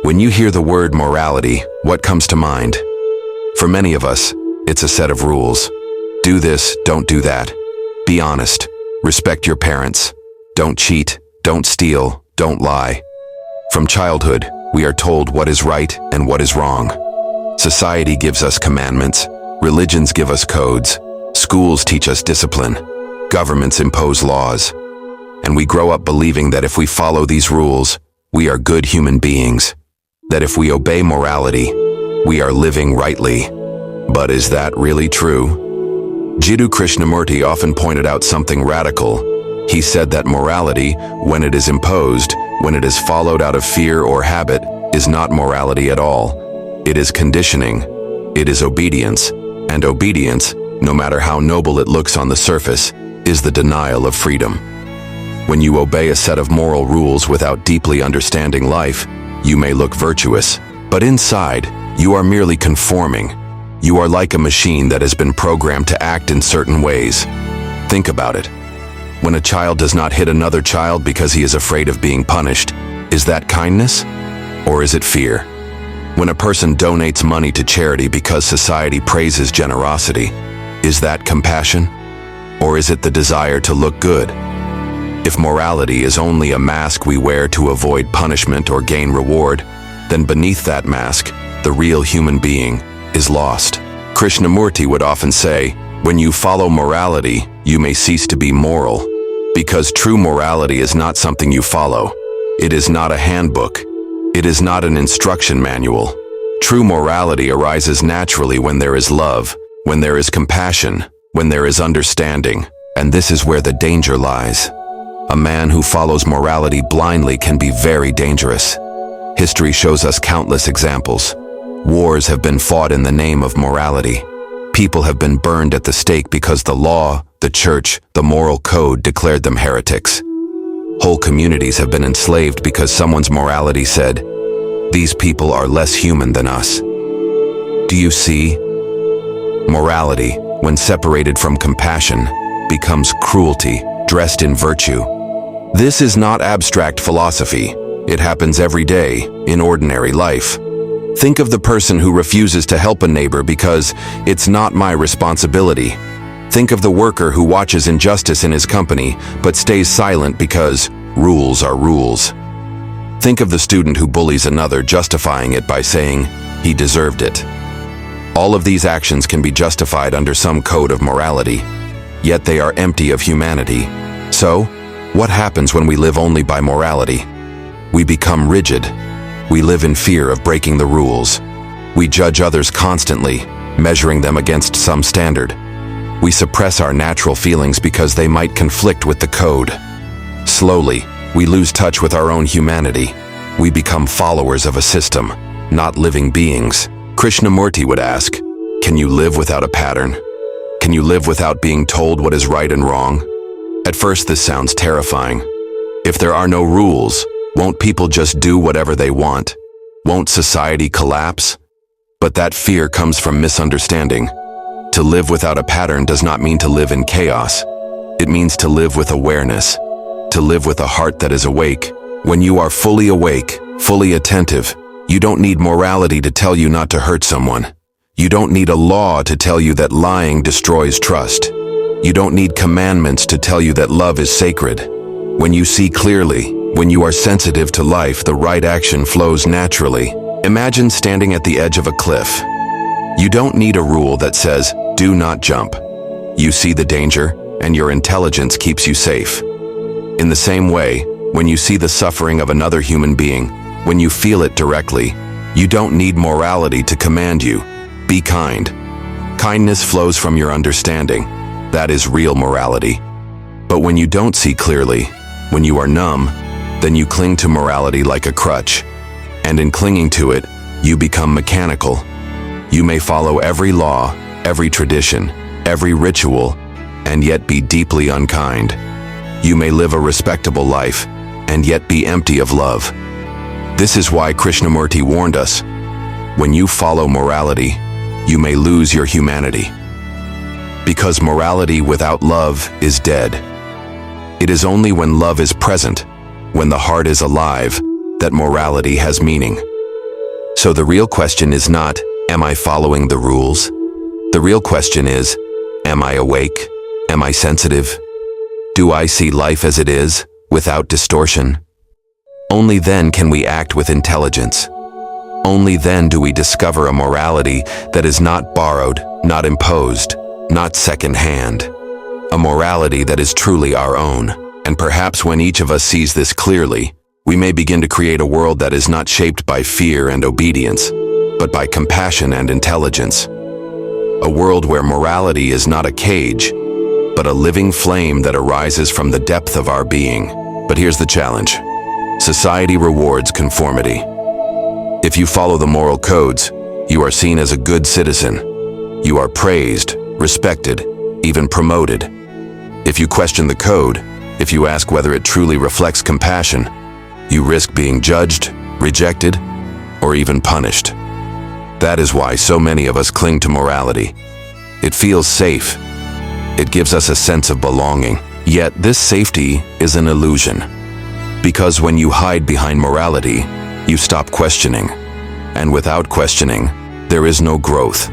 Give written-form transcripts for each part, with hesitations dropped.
When you hear the word morality, what comes to mind? For many of us, it's a set of rules. Do this, don't do that. Be honest. Respect your parents. Don't cheat. Don't steal. Don't lie. From childhood, we are told what is right and what is wrong. Society gives us commandments. Religions give us codes. Schools teach us discipline. Governments impose laws. And we grow up believing that if we follow these rules, we are good human beings. That if we obey morality, we are living rightly. But is that really true? Jiddu Krishnamurti often pointed out something radical. He said that morality, when it is imposed, when it is followed out of fear or habit, is not morality at all. It is conditioning. It is obedience. And obedience, no matter how noble it looks on the surface, is the denial of freedom. When you obey a set of moral rules without deeply understanding life, you may look virtuous, but inside, you are merely conforming. You are like a machine that has been programmed to act in certain ways. Think about it. When a child does not hit another child because he is afraid of being punished, is that kindness? Or is it fear? When a person donates money to charity because society praises generosity, is that compassion? Or is it the desire to look good? If morality is only a mask we wear to avoid punishment or gain reward, then beneath that mask, the real human being is lost. Krishnamurti would often say, when you follow morality, you may cease to be moral. Because true morality is not something you follow. It is not a handbook. It is not an instruction manual. True morality arises naturally when there is love, when there is compassion, when there is understanding, and this is where the danger lies. A man who follows morality blindly can be very dangerous. History shows us countless examples. Wars have been fought in the name of morality. People have been burned at the stake because the law, the church, the moral code declared them heretics. Whole communities have been enslaved because someone's morality said, "These people are less human than us." Do you see? Morality, when separated from compassion, becomes cruelty, dressed in virtue. This is not abstract philosophy. It happens every day, in ordinary life. Think of the person who refuses to help a neighbor because it's not my responsibility. Think of the worker who watches injustice in his company but stays silent because rules are rules. Think of the student who bullies another, justifying it by saying he deserved it. All of these actions can be justified under some code of morality, yet they are empty of humanity. So, what happens when we live only by morality? We become rigid. We live in fear of breaking the rules. We judge others constantly, measuring them against some standard. We suppress our natural feelings because they might conflict with the code. Slowly, we lose touch with our own humanity. We become followers of a system, not living beings. Krishnamurti would ask, can you live without a pattern? Can you live without being told what is right and wrong? At first, this sounds terrifying. If there are no rules, won't people just do whatever they want? Won't society collapse? But that fear comes from misunderstanding. To live without a pattern does not mean to live in chaos. It means to live with awareness, to live with a heart that is awake. When you are fully awake, fully attentive, you don't need morality to tell you not to hurt someone. You don't need a law to tell you that lying destroys trust. You don't need commandments to tell you that love is sacred. When you see clearly, when you are sensitive to life, the right action flows naturally. Imagine standing at the edge of a cliff. You don't need a rule that says, do not jump. You see the danger, and your intelligence keeps you safe. In the same way, when you see the suffering of another human being, when you feel it directly, you don't need morality to command you. Be kind. Kindness flows from your understanding. That is real morality. But when you don't see clearly, when you are numb, then you cling to morality like a crutch. And in clinging to it, you become mechanical. You may follow every law, every tradition, every ritual, and yet be deeply unkind. You may live a respectable life, and yet be empty of love. This is why Krishnamurti warned us, when you follow morality, you may lose your humanity. Because morality without love is dead. It is only when love is present, when the heart is alive, that morality has meaning. So the real question is not, am I following the rules? The real question is, am I awake? Am I sensitive? Do I see life as it is, without distortion? Only then can we act with intelligence. Only then do we discover a morality that is not borrowed, not imposed, not second-hand. A morality that is truly our own. And perhaps when each of us sees this clearly, we may begin to create a world that is not shaped by fear and obedience, but by compassion and intelligence. A world where morality is not a cage, but a living flame that arises from the depth of our being. But here's the challenge. Society rewards conformity. If you follow the moral codes, you are seen as a good citizen. You are praised, respected, even promoted. If you question the code, if you ask whether it truly reflects compassion, you risk being judged, rejected, or even punished. That is why so many of us cling to morality. It feels safe. It gives us a sense of belonging. Yet this safety is an illusion. Because when you hide behind morality, you stop questioning. And without questioning, there is no growth,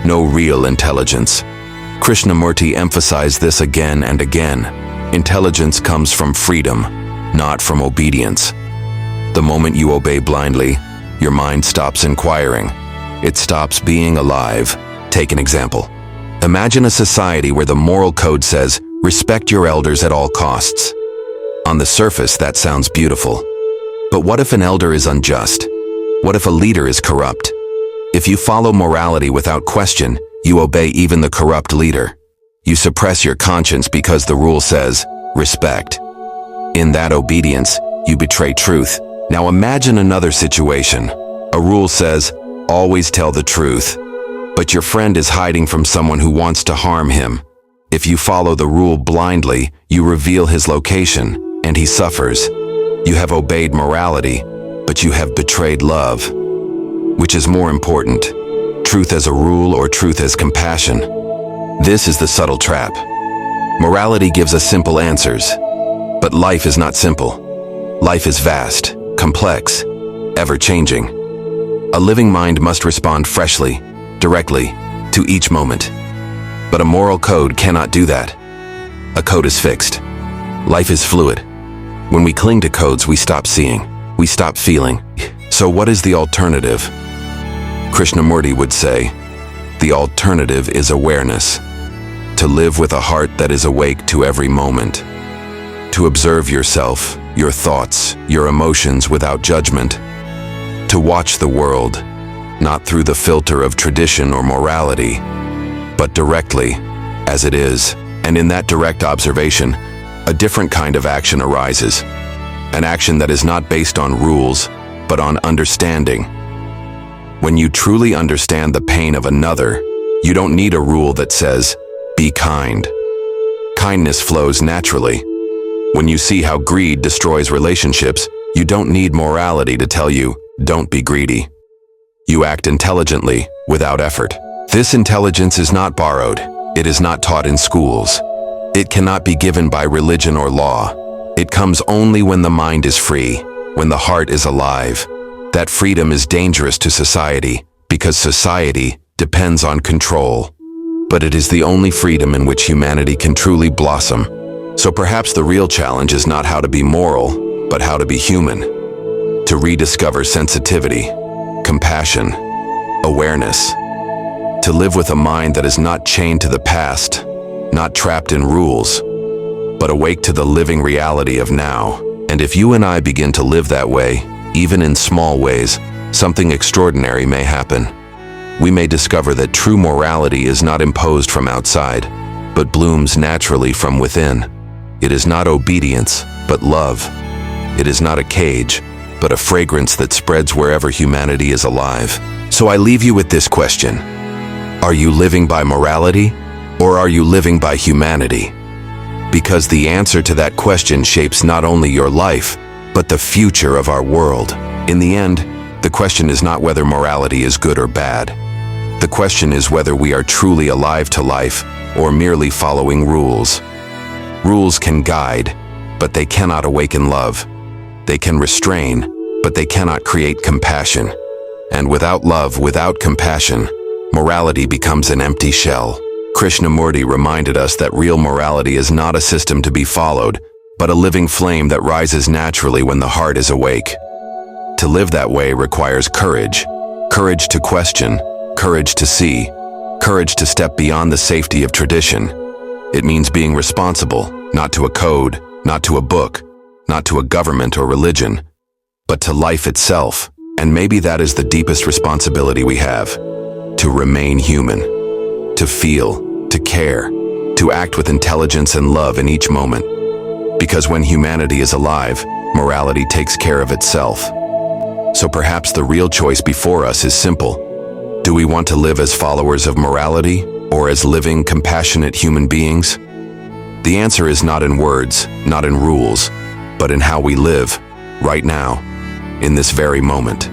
no real intelligence. Krishnamurti emphasized this again and again. Intelligence comes from freedom, not from obedience. The moment you obey blindly, your mind stops inquiring. It stops being alive. Take an example. Imagine a society where the moral code says, respect your elders at all costs. On the surface, that sounds beautiful. But what if an elder is unjust? What if a leader is corrupt? If you follow morality without question, you obey even the corrupt leader. You suppress your conscience because the rule says, respect. In that obedience, you betray truth. Now imagine another situation. A rule says, always tell the truth. But your friend is hiding from someone who wants to harm him. If you follow the rule blindly, you reveal his location, and he suffers. You have obeyed morality, but you have betrayed love. Which is more important, truth as a rule or truth as compassion? This is the subtle trap. Morality gives us simple answers, but life is not simple. Life is vast, complex, ever-changing. A living mind must respond freshly, directly, to each moment. But a moral code cannot do that. A code is fixed. Life is fluid. When we cling to codes, we stop seeing, we stop feeling. So what is the alternative? Krishnamurti would say, the alternative is awareness. To live with a heart that is awake to every moment. To observe yourself, your thoughts, your emotions without judgment. To watch the world, not through the filter of tradition or morality, but directly, as it is. And in that direct observation, a different kind of action arises. An action that is not based on rules, but on understanding. When you truly understand the pain of another, you don't need a rule that says, be kind. Kindness flows naturally. When you see how greed destroys relationships, you don't need morality to tell you, don't be greedy. You act intelligently, without effort. This intelligence is not borrowed. It is not taught in schools. It cannot be given by religion or law. It comes only when the mind is free, when the heart is alive. That freedom is dangerous to society, because society depends on control. But it is the only freedom in which humanity can truly blossom. So perhaps the real challenge is not how to be moral, but how to be human. To rediscover sensitivity, compassion, awareness. To live with a mind that is not chained to the past, not trapped in rules, but awake to the living reality of now. And if you and I begin to live that way, even in small ways, something extraordinary may happen. We may discover that true morality is not imposed from outside, but blooms naturally from within. It is not obedience, but love. It is not a cage, but a fragrance that spreads wherever humanity is alive. So I leave you with this question. Are you living by morality, or are you living by humanity? Because the answer to that question shapes not only your life, but the future of our world. In the end, the question is not whether morality is good or bad. The question is whether we are truly alive to life or merely following rules. Rules can guide, but they cannot awaken love. They can restrain, but they cannot create compassion. And without love, without compassion, morality becomes an empty shell. Krishnamurti reminded us that real morality is not a system to be followed, but a living flame that rises naturally when the heart is awake. To live that way requires courage. Courage to question, courage to see, courage to step beyond the safety of tradition. It means being responsible, not to a code, not to a book, not to a government or religion, but to life itself. And maybe that is the deepest responsibility we have: to remain human, to feel, to care, to act with intelligence and love in each moment. Because when humanity is alive, morality takes care of itself. So perhaps the real choice before us is simple. Do we want to live as followers of morality, or as living, compassionate human beings? The answer is not in words, not in rules, but in how we live, right now, in this very moment.